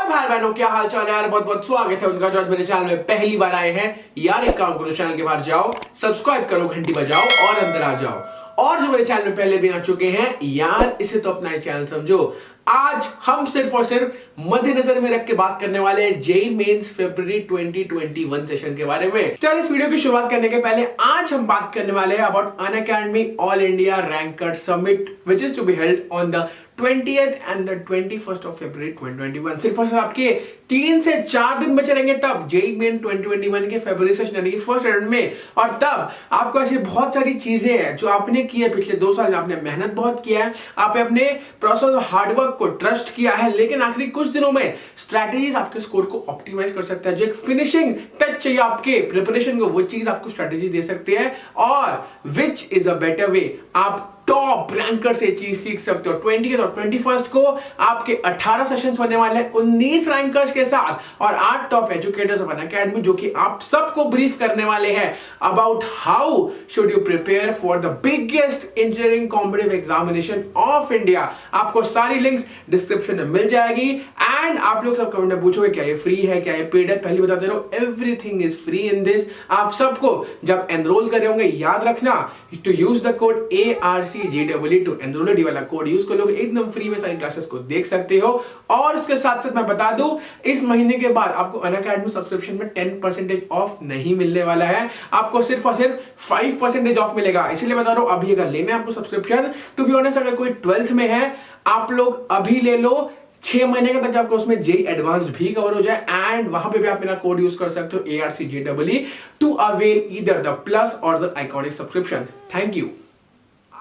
और भाई बहनों क्या हाल चाल है यार, बहुत बहुत स्वागत है उनका जो आज मेरे चैनल में पहली बार आए हैं यार। एक काम करो, चैनल के बाहर जाओ, सब्सक्राइब करो, घंटी बजाओ और अंदर आ जाओ। और जो मेरे चैनल में पहले भी आ चुके हैं यार, इसे तो अपना चैनल समझो। आज हम सिर्फ और सिर्फ मद्देनजर में रख के बात करने वाले हैं जेईई मेंस फरवरी 2021 सेशन के बारे में। तो इस वीडियो की शुरुआत करने के पहले आज हम बात करने वाले हैं about Unacademy all India ranker summit which is to be held on the 20th and the 21st of February 2021। सिर्फ और सिर्फ आपके 3 से 4 दिन बचे रहेंगे तब जेईई मेन 2021 के फरवरी सेशन यानी कि फर्स्ट राउंड में। और तब आपको ऐसी बहुत सारी चीजें हैं जो आपने की है पिछले 2 साल, आपने मेहनत बहुत किया है, आपने अपने प्रोसेस ऑफ हार्डवर्क को ट्रस्ट किया है, लेकिन आखिरी कुछ दिनों में स्ट्रैटेजीज आपके स्कोर को ऑप्टिमाइज कर सकता है। जो एक फिनिशिंग टच चाहिए आपके प्रिपरेशन को, वो चीज आपको स्ट्रैटेजी दे सकते हैं। और which is a better way, आप टॉप रैंकर से चीज सीख सकते हो। 20th और 21st को आपके 18 सेशंस होने वाले हैं 19 रैंकर्स के साथ और 8 टॉप एजुकेटर्स ऑफ अनअकैडमी, जो कि आप सबको ब्रीफ करने वाले हैं about how should you prepare for the biggest engineering competitive examination of India. आपको सारी लिंक्स डिस्क्रिप्शन में मिल जाएगी। एंड आप लोग सब कमेंट में पूछोगे क्या ये फ्री है, क्या ये पेड है। पहले बता दे रहा हूं, everything is free in this. आप सबको जब एनरोल कर रहे होंगे याद रखना to use the code ARCJEE to enrol वाला कोड यूज कर लोगे, एकदम फ्री में सारी क्लासेस को देख सकते हो। और उसके साथ साथ मैं बता दूं, इस महीने के बाद आपको अनअकैडमी सब्सक्रिप्शन में 10% ऑफ नहीं मिलने वाला है, आपको सिर्फ और सिर्फ 5% ऑफ मिलेगा। इसलिए बता रहा हूं, अभी अगर लेना है आपको सब्सक्रिप्शन, टू बी ऑनेस्ट अगर कोई 12th में है आप लोग अभी ले लो। 6 महीने का तक आपको उसमें जेईई एडवांस्ड भी कवर हो जाए। एंड वहां पे भी आप मेरा कोड यूज कर सकते हो ARCJEE to avail either the plus और the iconic subscription. Thank you.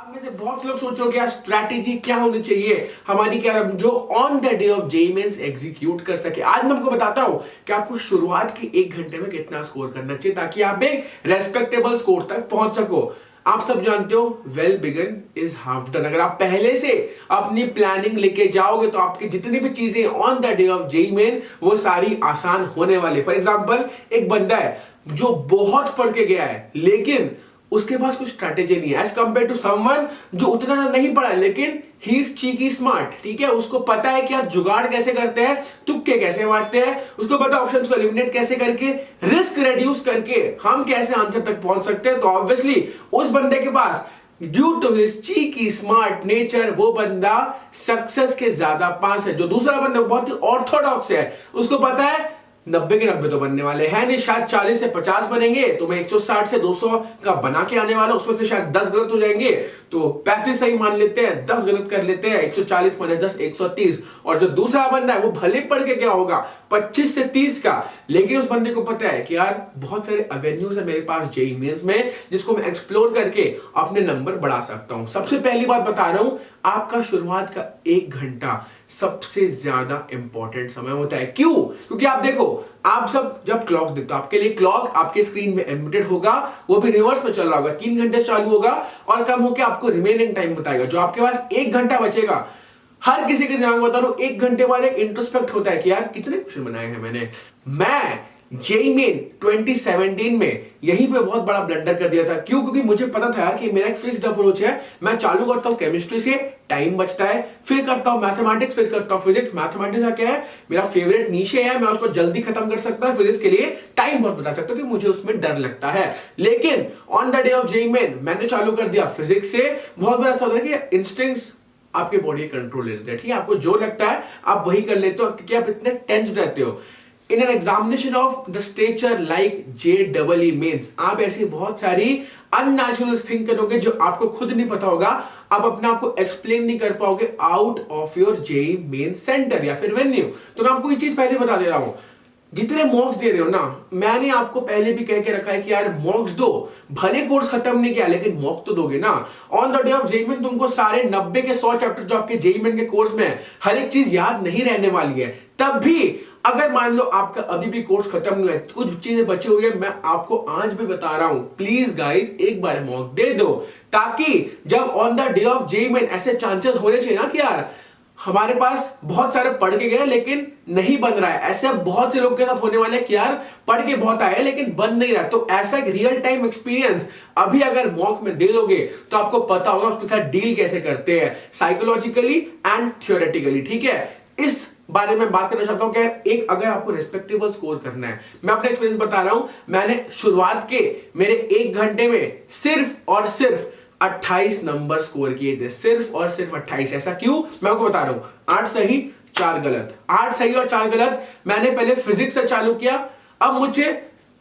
में से बहुत लोग सोच रहे हो कि स्ट्रैटेजी क्या होनी चाहिए हमारी, क्या जो on the day of JEE mains execute कर सके। आज मैं आपको बताता हूं कि आपको शुरुआत के 1 घंटे में कितना स्कोर करना चाहिए ताकि आप एक रेस्पेक्टेबल स्कोर तक पहुंच सको। आप सब जानते हो well begun is half done. अगर आप पहले से अपनी प्लानिंग लेके जाओगे तो आपकी जितनी भी चीजें on the day of JEE main वो सारी आसान होने वाली। फॉर एग्जांपल, एक बंदा है जो बहुत पढ़ के गया है लेकिन उसके पास कुछ स्ट्रैटेजी नहीं है, एज कंपेयर टू समवन जो उतना नहीं पढ़ा है लेकिन ही इज चीकी स्मार्ट। ठीक है, उसको पता है कि यार जुगाड़ कैसे करते हैं, तुक्के कैसे मारते हैं, उसको पता है ऑप्शंस को एलिमिनेट कैसे करके, रिस्क रिड्यूस करके हम कैसे आंसर तक पहुंच सकते हैं। तो ऑब्वियसली उस बंदे के पास due to his cheeky smart nature वो बंदा सक्सेस के ज्यादा पास है। जो दूसरा बंदा बहुत ही ऑर्थोडॉक्स है, उसको पता है 90 के 90 तो बनने वाले हैं नहीं, शायद 40 से 50 बनेंगे तो मैं 160 से 200 का बना के आने वाला, उसमें से शायद 10 गलत हो जाएंगे तो 35 सही मान लेते हैं, 10 गलत कर लेते हैं, 140 माने 10 130। और जो दूसरा बंदा है वो भले पढ़ के क्या होगा 25 से 30 का, लेकिन उस बंदे को पता है कि यार बहुत सारे एवेन्यूज है मेरे पास जेईई मेंस में जिसको मैं एक्सप्लोर करके अपने नंबर बढ़ा सकता हूं। सबसे पहली बात बता रहा हूं, आपका शुरुआत का 1 घंटा सबसे ज्यादा इंपॉर्टेंट समय होता है। क्यों? क्योंकि आप देखो, आप सब जब क्लॉक देते हो आपके लिए क्लॉक आपके स्क्रीन में एमिटेड होगा, वो भी रिवर्स में चल रहा होगा, 3 घंटे चालू होगा और कम होकर आपको रिमेनिंग टाइम बताएगा। जो आपके पास 1 घंटा बचेगा, हर किसी के दिमाग में बता रहा हूं 1 घंटे बाद एक इंट्रोस्पेक्ट होता है कि यार कितने क्वेश्चन बनाए हैं मैंने। मैं जेईई मेन 2017 में यहीं पे बहुत बड़ा ब्लंडर कर दिया था। क्यों? क्योंकि मुझे पता था यार कि मेरा एक फिक्स्ड अप्रोच है, मैं चालू करता हूं केमिस्ट्री से, टाइम बचता है, फिर करता हूं मैथमेटिक्स, फिर करता हूं फिजिक्स। मैथमेटिक्स का क्या है, मेरा फेवरेट नीचे है, मैं उसको जल्दी खत्म कर सकता हूं। फिजिक्स के लिए टाइम बहुत बता सकता हूं कि मुझे उसमें डर लगता है। लेकिन on the day of JEE main मैंने चालू कर दिया फिजिक्स से। बहुत बड़ा ऐसा होता है कि इंस्टिंक्ट्स आपके बॉडी कंट्रोल ले लेते हैं। ठीक है, आपको जो लगता है आप वही कर लेते हो क्योंकि आप इतने टेंस रहते हो। In an examination of the stature like JEE means, आप ऐसी बहुत सारी अननेचुरल थिंग करोगे जो आपको खुद नहीं पता होगा, आप अपने आप को एक्सप्लेन नहीं कर पाओगे out of your JEE main centre या फिर वेन्यू। तो मैं आपको ये चीज पहले बता दे रहा हूं, जितने मॉक्स दे रहे हो ना, मैंने आपको पहले भी कह के रखा है कि यार मॉक्स दो, भले कोर्स खत्म नहीं किया लेकिन मॉक तो दोगे ना। On the day of JEE main तुमको सारे 90 के 100 चैप्टर जो आपके जेईई मेन के कोर्स में हर एक चीज याद नहीं रहने वाली है। तब भी अगर मान लो आपका अभी भी कोर्स खत्म नहीं है, कुछ चीजें बची हुई है, मैं आपको आज भी बता रहा हूं, प्लीज गाइस एक बार मॉक दे दो ताकि जब on the day of JEE main ऐसे चांसेस होने चाहिए ना कि यार हमारे पास बहुत सारे पढ़ के गए लेकिन नहीं बन रहा है, ऐसे बहुत से लोग के साथ होने वाले कि यार पढ़ के बहुत आए लेकिन बन नहीं रहा। तो ऐसा एक रियल टाइम एक्सपीरियंस अभी अगर मॉक में दे लोगे तो आपको पता होगा उसके साथ डील कैसे करते हैं साइकोलॉजिकली एंड थियोरेटिकली। ठीक है, इस बारे में बात करना चाहता हूं कि एक अगर आपको रिस्पेक्टेबल स्कोर करना है, मैं अपना एक्सपीरियंस बता रहा हूं, मैंने शुरुआत के मेरे 1 घंटे में सिर्फ और सिर्फ 28 नंबर स्कोर किए थे, सिर्फ और सिर्फ 28। ऐसा क्यों, मैं आपको बता रहा हूं। 8 सही 4 गलत, 8 सही और 4 गलत। मैंने पहले फिजिक्स से चालू किया, अब मुझे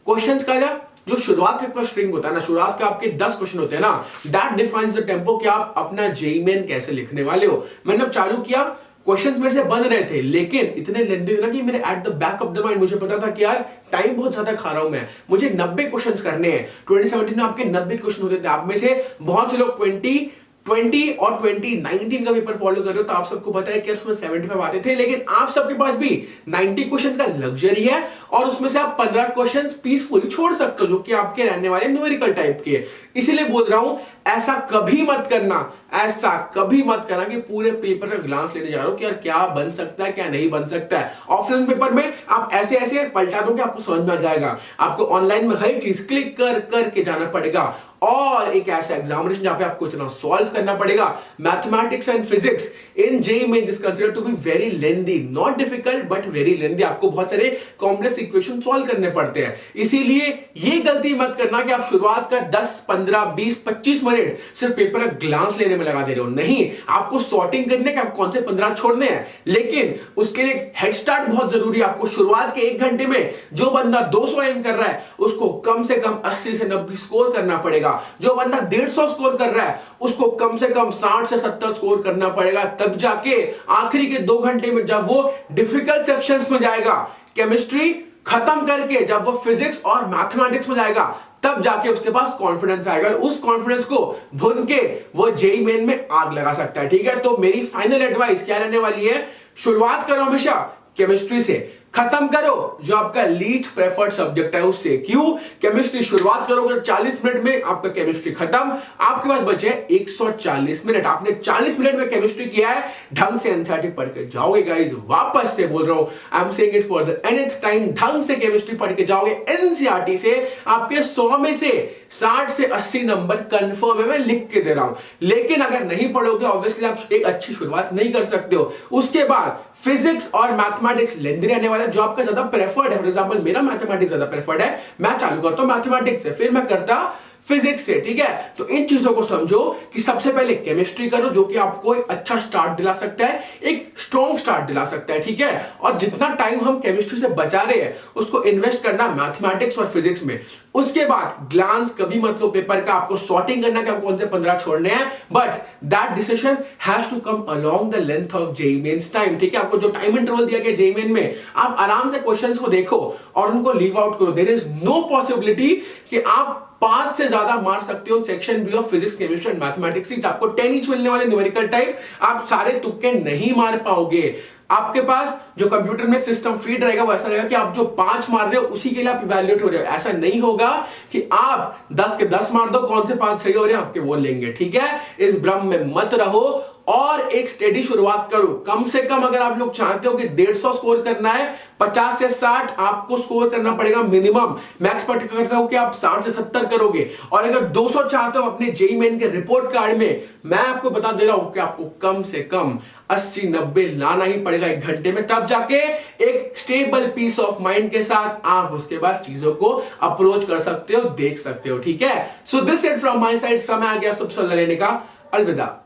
क्वेश्चंस का जो शुरुआत का स्ट्रिंग होता है ना, शुरुआत का आपके 10 क्वेश्चन होते हैं ना, दैट डिफाइंस द टेम्पो कि आप अपना जेईई मेन कैसे लिखने वाले हो। मैंने अब चालू किया, क्वेश्चंस मेरे से बन रहे थे लेकिन इतने लेंथी थे ना कि मेरे at the back of the mind मुझे पता था कि यार टाइम बहुत ज्यादा खा रहा हूं मैं, मुझे 90 क्वेश्चंस करने हैं। 2017 में आपके 90 क्वेश्चन होते थे, आप में से बहुत से लोग 2020 और 2019 का पेपर फॉलो कर रहे हो, तो आप सबको पता है कि उसमें 75 आते थे, लेकिन आप सबके पास भी 90 क्वेश्चंस का लग्जरी है और उसमें से आप 15 क्वेश्चंस पीसफुली छोड़ सकते हो जो कि आपके रहने वाले न्यूमेरिकल टाइप के। इसीलिए बोल रहा हूं, ऐसा कभी मत करना, ऐसा कभी मत करना कि पूरे पेपर का ग्लांस लेने जा रहे हो कि यार क्या बन सकता है क्या नहीं बन सकता है। ऑफलाइन पेपर में आप ऐसे ऐसे पलटा दो कि आपको समझ में आ जाएगा। आपको ऑनलाइन में हर चीज क्लिक कर करके जाना पड़ेगा और एक ऐसा एग्जामिनेशन जहां पे आपको इतना सॉल्व करना पड़ेगा। Mathematics and physics in JEE mains is considered to be very lengthy, not difficult but very lengthy. आपको बहुत सारे कॉम्प्लेक्स इक्वेशन सॉल्व करने पड़ते हैं, इसीलिए ये गलती मत करना कि आप शुरुआत का 10 15 20 25 मिनट सिर्फ पेपर का ग्लांस लेने में लगा दे रहे हो। नहीं, आपको सॉर्टिंग करने के आप कौन से 15 छोड़ने हैं, लेकिन उसके लिए हेड स्टार्ट बहुत जरूरी है। आपको शुरुआत के 1 घंटे में जो बंदा 200 एम कर रहा है उसको कम से कम 80 से 90 स्कोर करना पड़ेगा। जो बंदा 150 स्कोर कर रहा है उसको कम से कम 60 से 70 स्कोर करना पड़ेगा, तब जाके आखिरी के 2 घंटे में जब वो डिफिकल्ट सेक्शंस में जाएगा, केमिस्ट्री खत्म करके जब वो फिजिक्स और मैथमेटिक्स में जाएगा, तब जाके उसके पास कॉन्फिडेंस आएगा और उस कॉन्फिडेंस को भून के वो जेईई मेन में आग लगा सकता है। ठीक है, तो मेरी फाइनल एडवाइस क्या रहने वाली है, शुरुआत करो हमेशा केमिस्ट्री से, खत्म करो जो आपका लीस्ट प्रेफर्ड सब्जेक्ट है उससे। क्यों, केमिस्ट्री शुरुआत करोगे 40 मिनट में, आपका केमिस्ट्री खत्म, आपके पास बचे 140 मिनट। आपने 40 मिनट में केमिस्ट्री किया है, ढंग से एनसीईआरटी पढ़ के जाओगे गाइस, वापस से बोल रहा हूं, I am saying it for the nth time, ढंग से केमिस्ट्री पढ़ के जाओगे एनसीईआरटी से, आपके 100 में से 60 से 80 नंबर कंफर्म है, मैं लिख के दे रहा हूं। लेकिन अगर नहीं पढ़ोगे ऑब्वियसली आप एक अच्छी शुरुआत नहीं कर सकते हो। उसके बाद फिजिक्स और मैथमेटिक्स लेंथी रहने वाला, जो आपका ज्यादा प्रेफर्ड है। फॉर एग्जांपल मेरा मैथमेटिक्स ज्यादा प्रेफर्ड है, मैं चालू करता हूं मैथमेटिक्स से, फिर मैं करता फिजिक्स से। ठीक है, तो इन चीजों को समझो कि सबसे पहले केमिस्ट्री करो जो कि आपको एक अच्छा स्टार्ट दिला सकता है, एक स्ट्रॉन्ग स्टार्ट दिला सकता है। ठीक है, और जितना टाइम हम केमिस्ट्री से बचा रहे हैं उसको इन्वेस्ट करना मैथमेटिक्स और फिजिक्स में। उसके बाद ग्लांस कभी मत लो पेपर का, आपको सॉर्टिंग करना कि आपको कौन से 15 छोड़ने हैं, but that decision has to come along the length of JEE mains time. ठीक है, आपको जो टाइम इंटरवल दिया गया जेईई मेन में, आप आराम से क्वेश्चंस को देखो और उनको लीव आउट करो। देयर इज नो पॉसिबिलिटी कि आप 5 से ज्यादा मार सकते हो section B of physics chemistry and mathematics. आपको 10 ईच मिलने वाले न्यूमेरिकल टाइप, आप सारे तुक्के नहीं मार पाओगे। आपके पास जो कंप्यूटर में सिस्टम फीड रहेगा वो ऐसा रहेगा कि आप जो 5 मार रहे हो उसी के लिए आप इवैल्यूएट हो रहे हो। ऐसा नहीं होगा कि आप 10 के 10 मार दो, कौन से 5 सही हो रहे हैं आपके वो लेंगे। ठीक है, इस भ्रम में मत रहो और एक स्टेडी शुरुआत करो। कम से कम अगर आप लोग चाहते हो कि 150 स्कोर करना है, 50 से 60 आपको स्कोर करना पड़ेगा मिनिमम। मैं एक्सपेक्ट करता हूं कि आप 60 से 70 करोगे, और अगर 200 चाहते हो अपने जेईई मेन के रिपोर्ट कार्ड में, मैं आपको बता दे रहा हूं कि आपको कम से कम 80-90 लाना ही पड़ेगा 1 घंटे में, तब जाके एक स्टेबल पीस ऑफ माइंड के साथ आप उसके बाद चीजों को अप्रोच कर सकते हो, देख सकते हो। ठीक है, so this it from my side. समय आ गया सब सलाह लेने का। अलविदा।